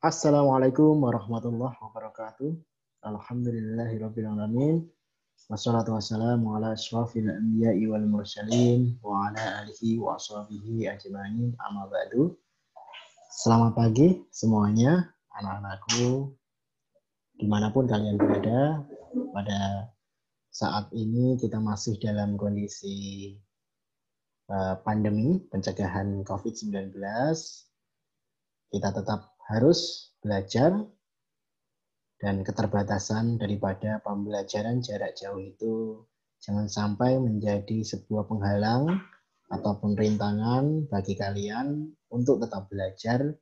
Assalamualaikum warahmatullahi wabarakatuh. Alhamdulillahirabbil alamin. Wassalatu wassalamu ala asyrafil anbiya'i wal mursalin wa ala alihi wa ashabihi ajmain. Amma ba'du. Selamat pagi semuanya, anak-anakku dimanapun kalian berada. Pada saat ini kita masih dalam kondisi pandemi pencegahan COVID-19. Kita tetap harus belajar, dan keterbatasan daripada pembelajaran jarak jauh itu jangan sampai menjadi sebuah penghalang ataupun rintangan bagi kalian untuk tetap belajar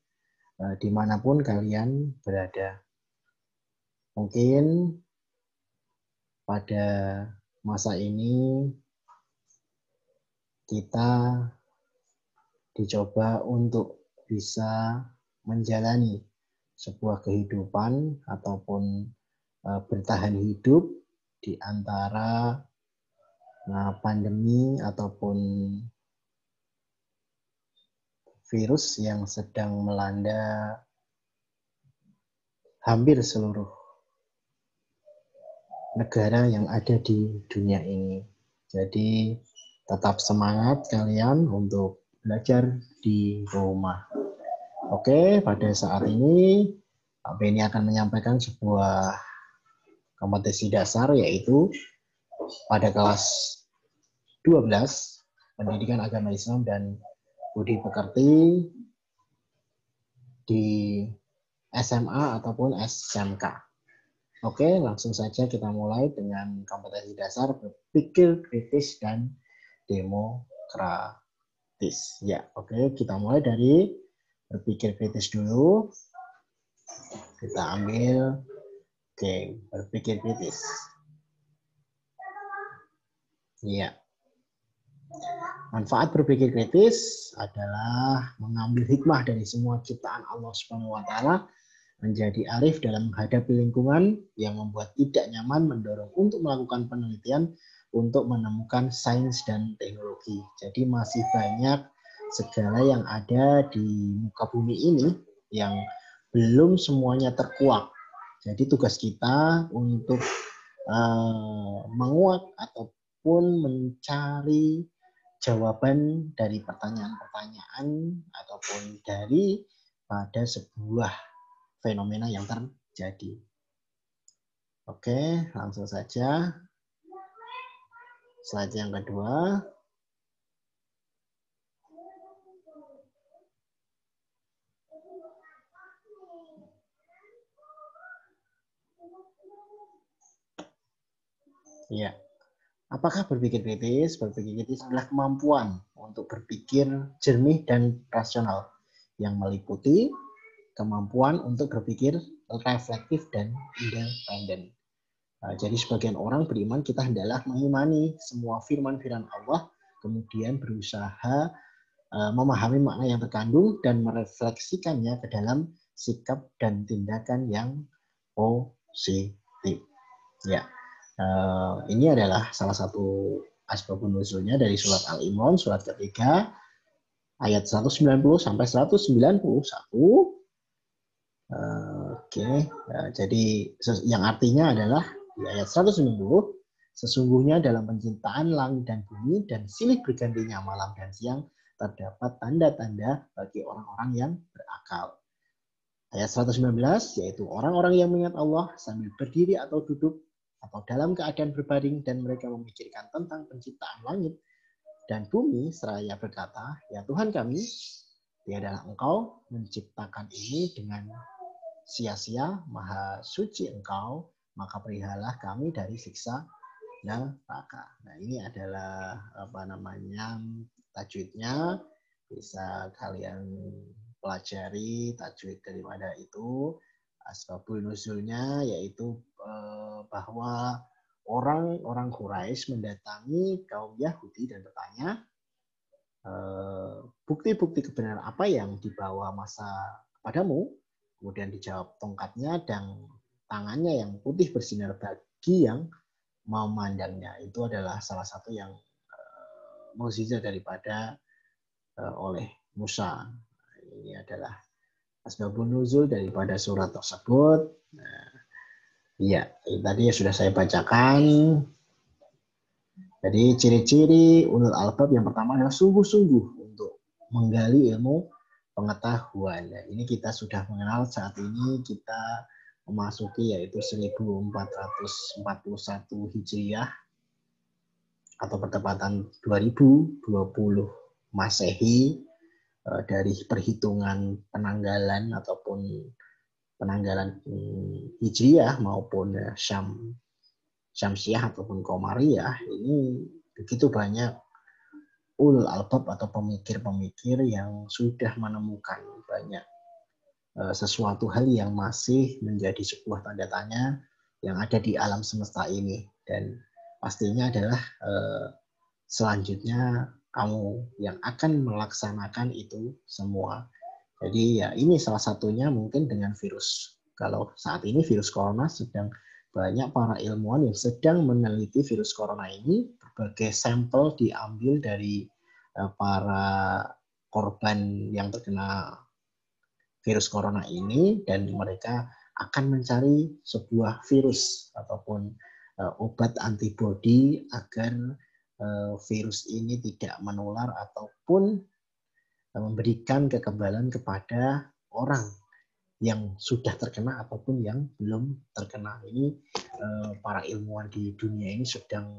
dimanapun kalian berada. Mungkin pada masa ini kita dicoba untuk bisa menjalani sebuah kehidupan ataupun bertahan hidup di antara pandemi ataupun virus yang sedang melanda hampir seluruh negara yang ada di dunia ini. Jadi tetap semangat kalian untuk belajar di rumah. Oke, pada saat ini Pak Beni akan menyampaikan sebuah kompetensi dasar, yaitu pada kelas 12 Pendidikan Agama Islam dan Budi Pekerti di SMA ataupun SMK. Oke, langsung saja kita mulai dengan kompetensi dasar berpikir kritis dan demokratis. Ya, oke, kita mulai dari berpikir kritis dulu. Kita ambil berpikir kritis. Ya. Manfaat berpikir kritis adalah mengambil hikmah dari semua ciptaan Allah Subhanahu wa taala, menjadi arif dalam menghadapi lingkungan yang membuat tidak nyaman, mendorong untuk melakukan penelitian untuk menemukan sains dan teknologi. Jadi masih banyak segala yang ada di muka bumi ini yang belum semuanya terkuak. Jadi tugas kita untuk menguak ataupun mencari jawaban dari pertanyaan-pertanyaan ataupun dari pada sebuah fenomena yang terjadi. Oke, langsung saja. Slide yang kedua. Ya. Apakah berpikir kritis? Berpikir kritis adalah kemampuan untuk berpikir jernih dan rasional yang meliputi kemampuan untuk berpikir reflektif dan independen. Jadi sebagian orang beriman kita hendaklah mengimani semua firman-firman Allah, kemudian berusaha memahami makna yang terkandung dan merefleksikannya ke dalam sikap dan tindakan yang positif. Ya. Ini adalah salah satu asbabun nuzulnya dari surat Al-Imran, surat ketiga, ayat 190 sampai 191. Jadi yang artinya adalah di ayat 190, sesungguhnya dalam penciptaan langit dan bumi dan silih bergantinya malam dan siang terdapat tanda-tanda bagi orang-orang yang berakal. Ayat 119, yaitu orang-orang yang mengingat Allah sambil berdiri atau duduk atau dalam keadaan berbaring dan mereka memikirkan tentang penciptaan langit dan bumi seraya berkata, ya Tuhan kami, tiadalah Engkau menciptakan ini dengan sia-sia, maha suci Engkau, maka perihalah kami dari siksa neraka. Nah, ini adalah tajwidnya, bisa kalian pelajari tajwid daripada itu. Asbabul nuzulnya yaitu bahwa orang-orang Quraisy mendatangi kaum Yahudi dan bertanya bukti-bukti kebenaran apa yang dibawa masa padamu. Kemudian dijawab, tongkatnya dan tangannya yang putih bersinar bagi yang memandangnya. Itu adalah salah satu yang mukjizat daripada oleh Musa. Ini adalah asbabun nuzul daripada surat tersebut. Nah, iya, tadi sudah saya bacakan. Jadi ciri-ciri ulul albab yang pertama adalah sungguh-sungguh untuk menggali ilmu pengetahuan. Nah, ini kita sudah mengenal saat ini kita memasuki yaitu 1441 Hijriah atau bertepatan 2020 Masehi dari perhitungan penanggalan ataupun penanggalan Hijriah maupun Syamsiah ataupun Qamariyah. Ini begitu banyak ulul albab atau pemikir-pemikir yang sudah menemukan banyak sesuatu hal yang masih menjadi sebuah tanda tanya yang ada di alam semesta ini, dan pastinya adalah selanjutnya kamu yang akan melaksanakan itu semua. Jadi ya ini salah satunya mungkin dengan virus. Kalau saat ini virus corona sedang banyak para ilmuwan yang sedang meneliti virus corona ini, berbagai sampel diambil dari para korban yang terkena virus corona ini, dan mereka akan mencari sebuah virus ataupun obat antibodi agar virus ini tidak menular ataupun memberikan kekebalan kepada orang yang sudah terkena ataupun yang belum terkena. Ini para ilmuwan di dunia ini sedang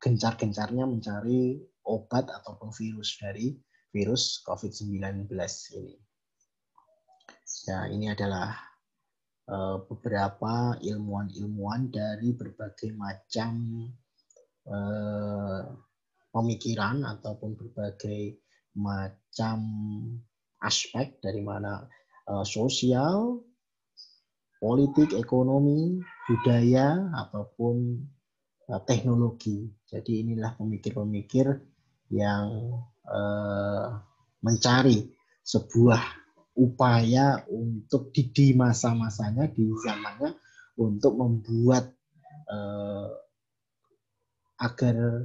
gencar-gencarnya mencari obat ataupun virus dari virus COVID-19 ini. Ya, ini adalah beberapa ilmuwan-ilmuwan dari berbagai macam pemikiran ataupun berbagai macam aspek dari mana sosial, politik, ekonomi, budaya, ataupun teknologi. Jadi inilah pemikir-pemikir yang mencari sebuah upaya untuk di masa-masanya, di zamannya, untuk membuat agar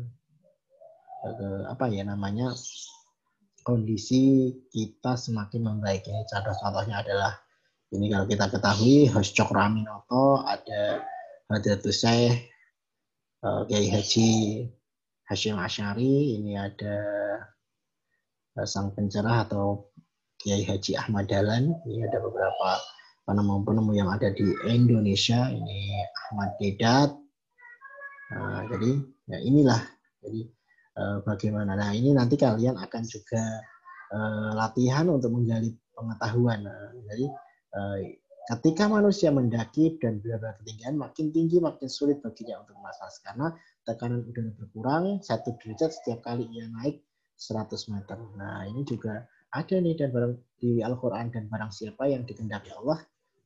kondisi kita semakin membaik. Ini contoh-contohnya adalah ini kalau kita ketahui Hos.Cokroaminoto, ada Hadratus Syekh Kiai Haji Hasyim Asy'ari, ini ada sang pencerah atau Kiai Haji Ahmad Dahlan, ini ada beberapa penemu-penemu yang ada di Indonesia, ini Ahmad Deedat. Jadi ya inilah, jadi bagaimana. Nah, ini nanti kalian akan juga latihan untuk menggali pengetahuan. Jadi ketika manusia mendaki dan berada ketinggian, makin tinggi makin sulit baginya untuk bernafas karena tekanan udara berkurang 1 derajat setiap kali ia naik 100 meter. Nah, ini juga ada nih dan barang di Al-Quran, dan barang siapa yang dikehendaki Allah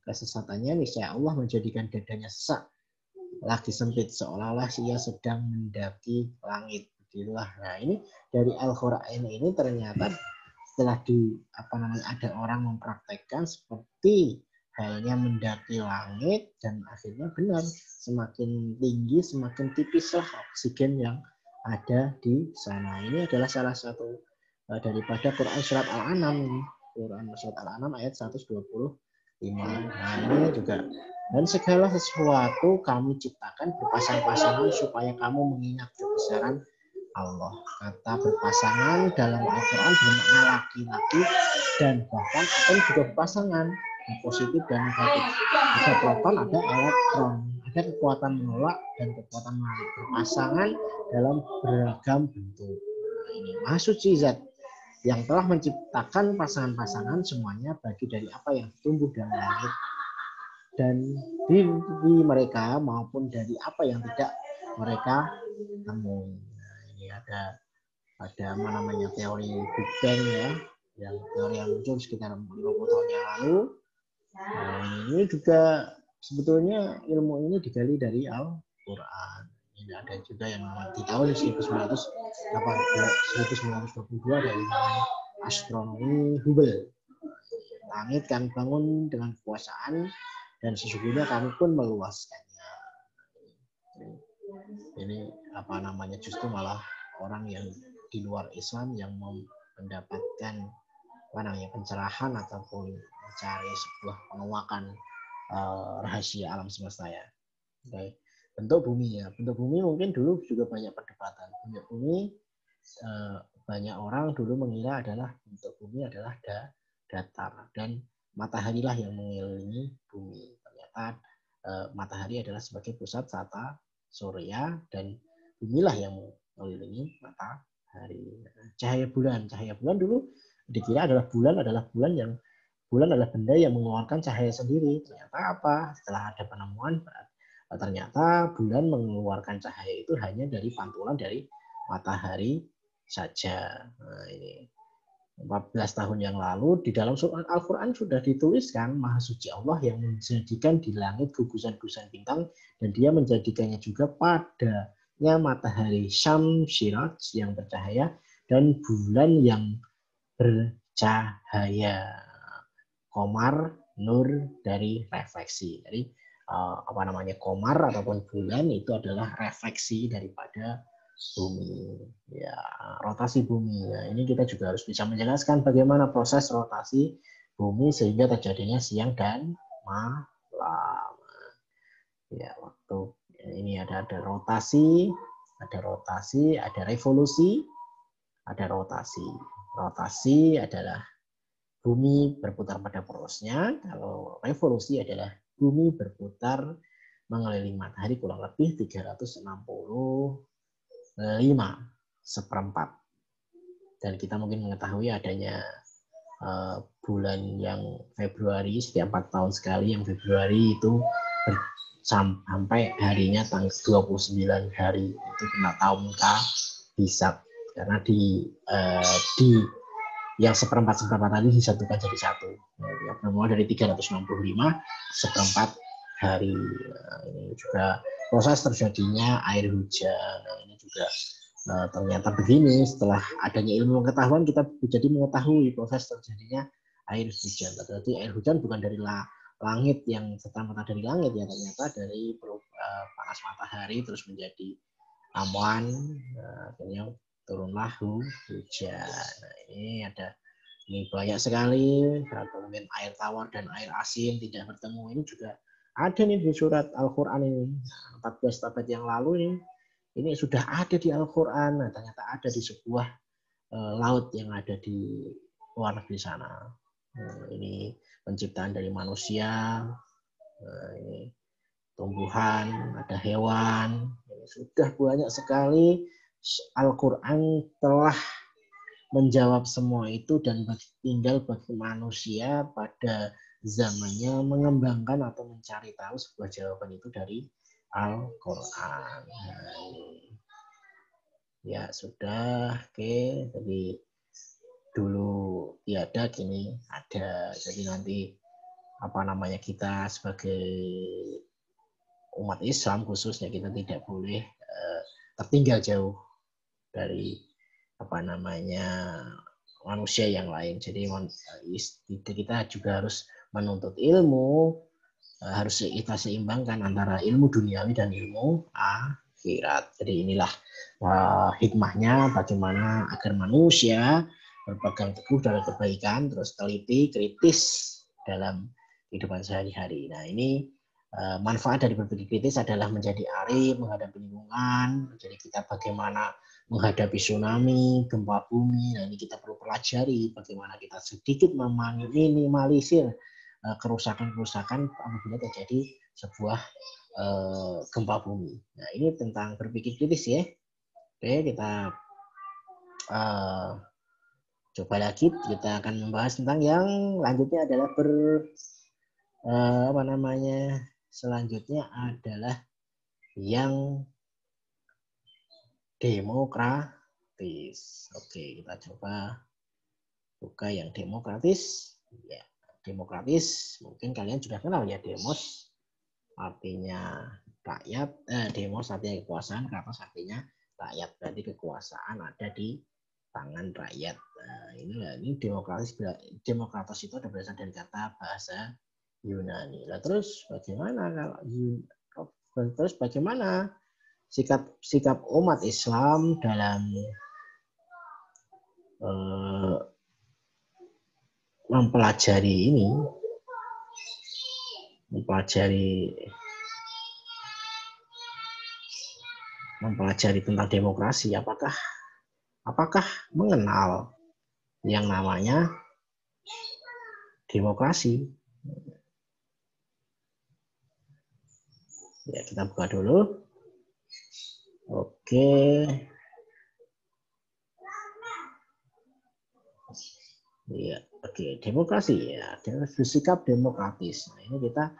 kesesatannya, niscaya Allah menjadikan dadanya sesak lagi sempit seolah-olah ia sedang mendaki langit. Begitulah. Nah, ini dari Al-Quran ini ternyata setelah ada orang mempraktekkan seperti halnya mendaki langit, dan akhirnya benar, semakin tinggi semakin tipislah oksigen yang ada di sana. Ini adalah salah satu daripada Quran surat Al-An'am ini. Quran surat Al-An'am ayat 125. Nah, ini juga, dan segala sesuatu kami ciptakan berpasang-pasangan supaya kamu mengingat kebesaran Allah. Kata berpasangan dalam Al-Quran bermakna laki-laki dan bahkan atom juga berpasangan, positif dan negatif. Ada proton, ada elektron, ada kekuatan menolak dan kekuatan menarik, berpasangan dalam beragam bentuk. Nah, ini Maha Suci Zat yang telah menciptakan pasangan-pasangan semuanya bagi dari apa yang tumbuh dari langit dan di mereka maupun dari apa yang tidak mereka temui. Nah, ini ada teori Big Bang ya, yang teori yang muncul sekitar 50 tahun yang lalu. Nah, ini juga sebetulnya ilmu ini digali dari Al-Quran. Ini ada juga yang di tahun 1922 ada ilmuwan astronomi Hubble. Langit kami bangun dengan kekuasaan dan sesungguhnya kami pun meluaskannya. Ini justru malah orang yang di luar Islam yang mendapatkan pencerahan ataupun mencari sebuah penguakan rahasia alam semesta ya. Oke. Bentuk bumi ya. Bentuk bumi mungkin dulu juga banyak perdebatan. Bentuk bumi banyak orang dulu mengira adalah bentuk bumi adalah datar dan matahari lah yang mengelilingi bumi. Ternyata matahari adalah sebagai pusat tata surya dan bumilah yang mengelilingi matahari. Cahaya bulan dulu dikira adalah bulan adalah benda yang mengeluarkan cahaya sendiri. Ternyata apa? Setelah ada penemuan, ternyata bulan mengeluarkan cahaya itu hanya dari pantulan dari matahari saja. Nah, ini 14 tahun yang lalu di dalam surat Al-Quran sudah dituliskan Maha Suci Allah yang menjadikan di langit gugusan-gugusan bintang dan dia menjadikannya juga padanya matahari Syamsirat yang bercahaya dan bulan yang bercahaya. Komar, nur dari refleksi. Jadi komar ataupun bulan itu adalah refleksi daripada bumi. Ya, rotasi bumi. Nah, ini kita juga harus bisa menjelaskan bagaimana proses rotasi bumi sehingga terjadinya siang dan malam. Ya, waktu ini ada rotasi, ada revolusi, ada rotasi. Rotasi adalah bumi berputar pada porosnya. Kalau revolusi adalah bumi berputar mengelilingi matahari kurang lebih 365 dan kita mungkin mengetahui adanya bulan yang Februari setiap 4 tahun sekali yang Februari itu sampai harinya tanggal 29 hari itu kena tahun Hisab karena di yang seperempat tadi disatukan jadi satu. Bermula dari 365 seperempat hari. Ini juga proses terjadinya air hujan. Ini juga ternyata begini. Setelah adanya ilmu pengetahuan kita jadi mengetahui proses terjadinya air hujan. Berarti air hujan bukan dari langit yang serta-merta dari langit ya, ternyata dari panas matahari terus menjadi awan. Akhirnya turunlah hujan. Nah, ini banyak sekali. Mungkin air tawar dan air asin tidak bertemu. Ini juga ada nih di surat Al-Quran ini. 14 abad yang lalu ini sudah ada di Al-Quran. Nah, ternyata ada di sebuah laut yang ada di luar negeri sana. Ini penciptaan dari manusia. Ini tumbuhan, ada hewan. Ini sudah banyak sekali. Al-Quran telah menjawab semua itu dan tinggal bagi manusia pada zamannya mengembangkan atau mencari tahu sebuah jawaban itu dari Al-Quran. Ya sudah, oke. Jadi dulu tiada, kini ada. Jadi nanti kita sebagai umat Islam khususnya kita tidak boleh tertinggal jauh dari manusia yang lain. Jadi kita juga harus menuntut ilmu, harus kita seimbangkan antara ilmu duniawi dan ilmu akhirat. Jadi inilah hikmahnya bagaimana agar manusia berpegang teguh dalam kebaikan, terus teliti, kritis dalam kehidupan sehari-hari. Nah, ini manfaat dari berpikir kritis adalah menjadi arif menghadapi lingkungan. Jadi kita bagaimana menghadapi tsunami, gempa bumi. Nah, ini kita perlu pelajari bagaimana kita sedikit meminimalisir kerusakan-kerusakan apabila terjadi sebuah gempa bumi. Nah, ini tentang berpikir kritis ya. Oke, kita coba lagi. Kita akan membahas tentang yang lanjutnya adalah selanjutnya adalah yang demokratis. Oke, kita coba buka yang demokratis. Ya, demokratis mungkin kalian sudah kenal ya, demos artinya rakyat, demos artinya kekuasaan, kratos artinya rakyat. Berarti kekuasaan ada di tangan rakyat. Nah, ini demokratis. Demokratos itu ada berasal dari kata bahasa Yunani. Nah, terus bagaimana sikap umat Islam dalam mempelajari ini? mempelajari tentang demokrasi, apakah mengenal yang namanya demokrasi? Ya, kita buka dulu. Oke. Ya, oke, demokrasi ya, bersikap demokratis. Nah, ini kita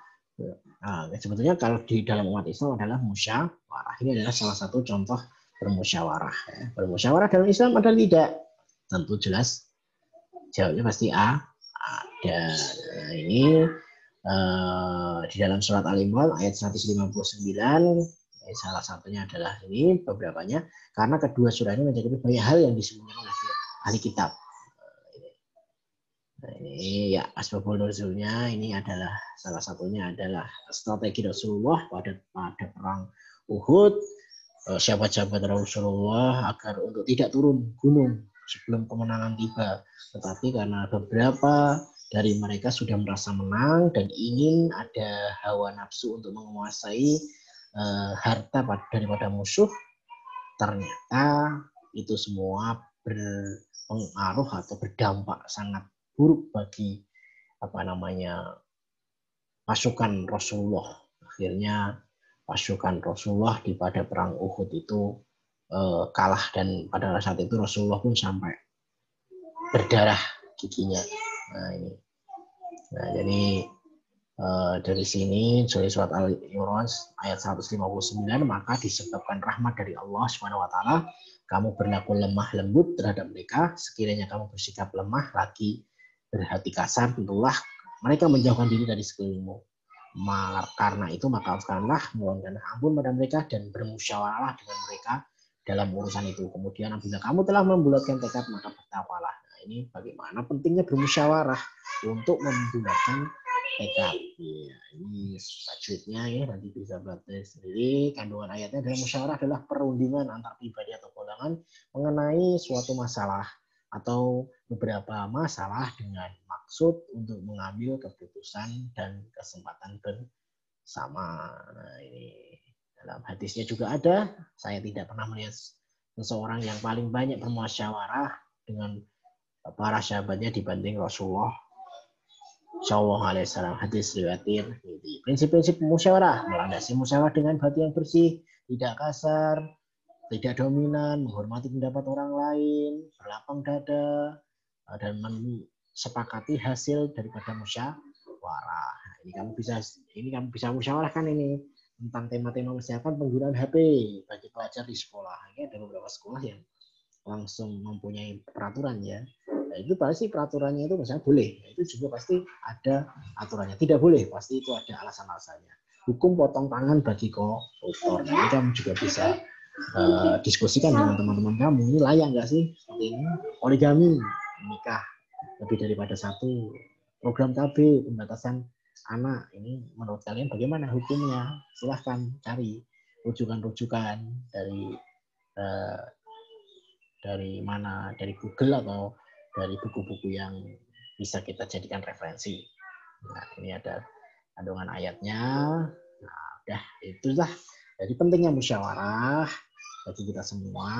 sebetulnya kalau di dalam umat Islam adalah musyawarah. Ini adalah salah satu contoh bermusyawarah. Ya. Bermusyawarah dalam Islam ada tidak? Tentu jelas. Jawabnya pasti A. Ada. Nah, ini di dalam surat Al-Imran ayat 159. Salah satunya adalah ini beberapanya. Karena kedua surah ini mencakupi banyak hal yang disebutkan oleh ahli kitab. Nah, ini ya asbabul nuzulnya ini adalah salah satunya adalah strategi Rasulullah pada perang Uhud, sahabat-sahabat Rasulullah agar untuk tidak turun gunung sebelum kemenangan tiba, tetapi karena beberapa dari mereka sudah merasa menang dan ingin ada hawa nafsu untuk menguasai harta daripada musuh, ternyata itu semua berpengaruh atau berdampak sangat buruk bagi pasukan Rasulullah. Akhirnya pasukan Rasulullah di pada perang Uhud itu kalah, dan pada saat itu Rasulullah pun sampai berdarah giginya. Nah ini, jadi dari sini dari surat Al-Imran ayat 159, maka disebabkan rahmat dari Allah SWT kamu berlaku lemah lembut terhadap mereka, sekiranya kamu bersikap lemah lagi berhati kasar, tentulah mereka menjauhkan diri dari sekelilingmu. Karena itu maka maafkanlah, mohonkan ampun pada mereka dan bermusyawarahlah dengan mereka dalam urusan itu. Kemudian apabila kamu telah membulatkan tekad maka bertakwalah. Nah, ini bagaimana pentingnya bermusyawarah untuk membulatkan tekad. Ya, ini tajwidnya ya, nanti bisa belajar sendiri. Kandungan ayatnya dalam musyawarah adalah perundingan antar pribadi atau golongan mengenai suatu masalah atau beberapa masalah dengan maksud untuk mengambil keputusan dan kesempatan bersama. Nah, ini dalam hadisnya juga ada, saya tidak pernah melihat seseorang yang paling banyak bermusyawarah dengan para sahabatnya dibanding Rasulullah Shallallahu Alaihi Wasallam. Hadis riwayat Tirmidzi. Prinsip-prinsip musyawarah: melandasi musyawarah dengan hati yang bersih, tidak kasar, tidak dominan, menghormati pendapat orang lain, berlapang dada, dan sepakati hasil daripada musyawarah. Ini kamu bisa musyawarahkan ini tentang tema-tema kesehatan penggunaan HP bagi pelajar di sekolah. Ini ada beberapa sekolah yang langsung mempunyai peraturan ya. Nah, itu pasti peraturannya itu misalnya boleh, itu juga pasti ada aturannya. Tidak boleh, pasti itu ada alasan-alasannya. Hukum potong tangan bagi koruptor. Nah, ini kamu juga bisa diskusikan dengan teman-teman kamu, ini layak nggak sih seperti ini? Poligami, menikah lebih daripada satu, program KB, pembatasan anak, ini menurut kalian bagaimana hukumnya? Silahkan cari rujukan-rujukan dari mana, dari Google atau dari buku-buku yang bisa kita jadikan referensi. Nah, ini ada kandungan ayatnya. Nah, udah itulah. Jadi pentingnya musyawarah bagi kita semua.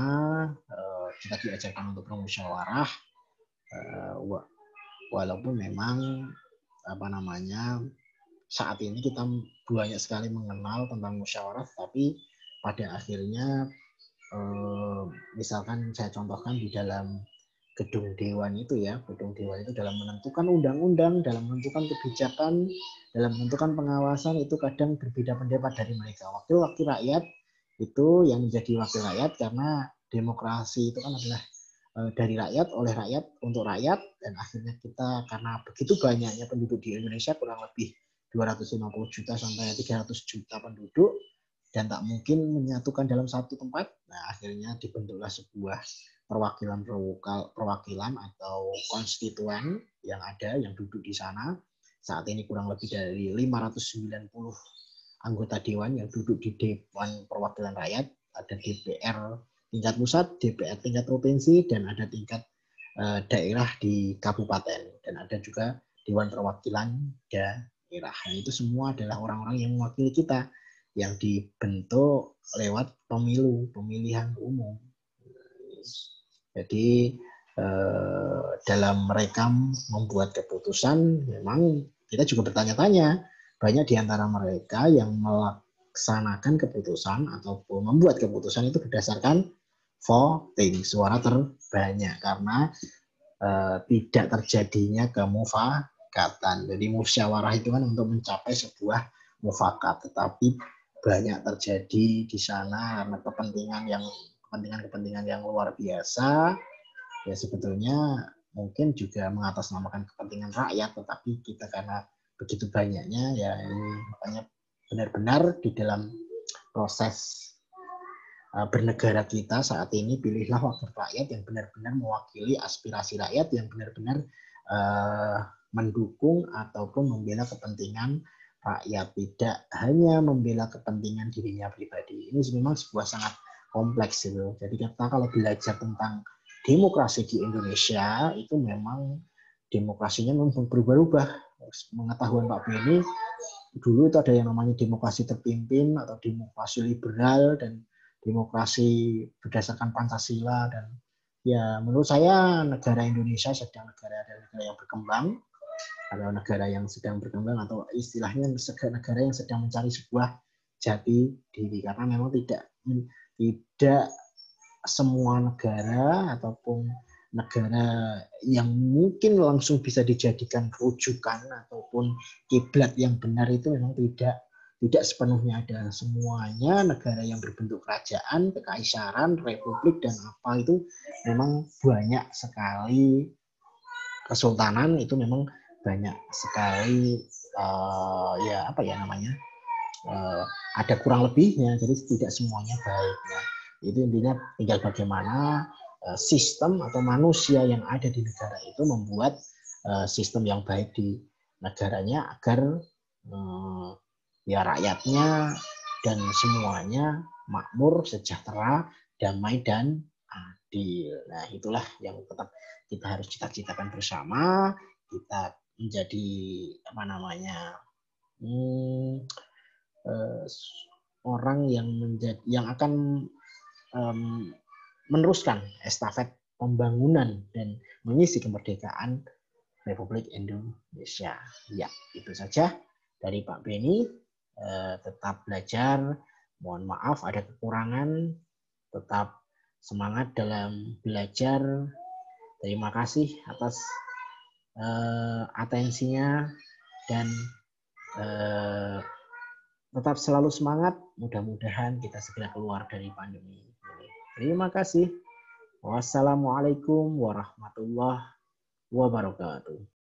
Kita diajarkan untuk bermusyawarah, walaupun memang saat ini kita banyak sekali mengenal tentang musyawarah, tapi pada akhirnya misalkan saya contohkan di dalam gedung dewan itu ya, gedung dewan itu dalam menentukan undang-undang, dalam menentukan kebijakan, dalam menentukan pengawasan itu kadang berbeda pendapat dari mereka. Wakil rakyat itu yang menjadi wakil rakyat, karena demokrasi itu kan adalah dari rakyat, oleh rakyat, untuk rakyat, dan akhirnya kita karena begitu banyaknya penduduk di Indonesia, kurang lebih 250 juta sampai 300 juta penduduk, dan tak mungkin menyatukan dalam satu tempat. Nah, akhirnya dibentuklah sebuah perwakilan atau konstituen yang ada, yang duduk di sana. Saat ini kurang lebih dari 590 anggota dewan yang duduk di Dewan Perwakilan Rakyat. Ada DPR tingkat pusat, DPR tingkat provinsi, dan ada tingkat daerah di kabupaten, dan ada juga Dewan Perwakilan daerah. Itu semua adalah orang-orang yang mewakili kita, yang dibentuk lewat pemilihan umum. Jadi dalam mereka membuat keputusan, memang kita juga bertanya-tanya. Banyak di antara mereka yang melaksanakan keputusan ataupun membuat keputusan itu berdasarkan voting, suara terbanyak, karena tidak terjadinya kemufakatan. Jadi musyawarah itu kan untuk mencapai sebuah mufakat, tetapi banyak terjadi di sana karena kepentingan yang luar biasa. Ya sebetulnya mungkin juga mengatasnamakan kepentingan rakyat, tetapi kita karena begitu banyaknya, ya ini makanya benar-benar di dalam proses bernegara kita saat ini, pilihlah wakil rakyat yang benar-benar mewakili aspirasi rakyat, yang benar-benar mendukung ataupun membela kepentingan rakyat, tidak hanya membela kepentingan dirinya pribadi. Ini memang sebuah sangat kompleks gitu. Jadi kita kalau belajar tentang demokrasi di Indonesia, itu memang demokrasinya memang berubah-ubah. Pengetahuan Pak Beni, dulu itu ada yang namanya demokrasi terpimpin atau demokrasi liberal dan demokrasi berdasarkan Pancasila. Dan ya menurut saya negara Indonesia sedang negara yang berkembang, atau negara yang sedang berkembang, atau istilahnya negara yang sedang mencari sebuah jati diri, karena memang tidak semua negara ataupun negara yang mungkin langsung bisa dijadikan rujukan ataupun kiblat yang benar itu memang tidak sepenuhnya ada. Semuanya negara yang berbentuk kerajaan, kekaisaran, republik, dan apa itu memang banyak sekali. Kesultanan itu memang banyak sekali ada kurang lebihnya, jadi tidak semuanya baik. Ya. Itu intinya tinggal bagaimana sistem atau manusia yang ada di negara itu membuat sistem yang baik di negaranya agar ya rakyatnya dan semuanya makmur, sejahtera, damai, dan adil. Nah, itulah yang tetap kita harus cita-citakan bersama. Kita menjadi orang yang akan meneruskan estafet pembangunan dan mengisi kemerdekaan Republik Indonesia. Ya, itu saja dari Pak Beni. Tetap belajar. Mohon maaf ada kekurangan. Tetap semangat dalam belajar. Terima kasih atas atensinya, dan tetap selalu semangat. Mudah-mudahan kita segera keluar dari pandemi ini. Terima kasih. Wassalamualaikum warahmatullahi wabarakatuh.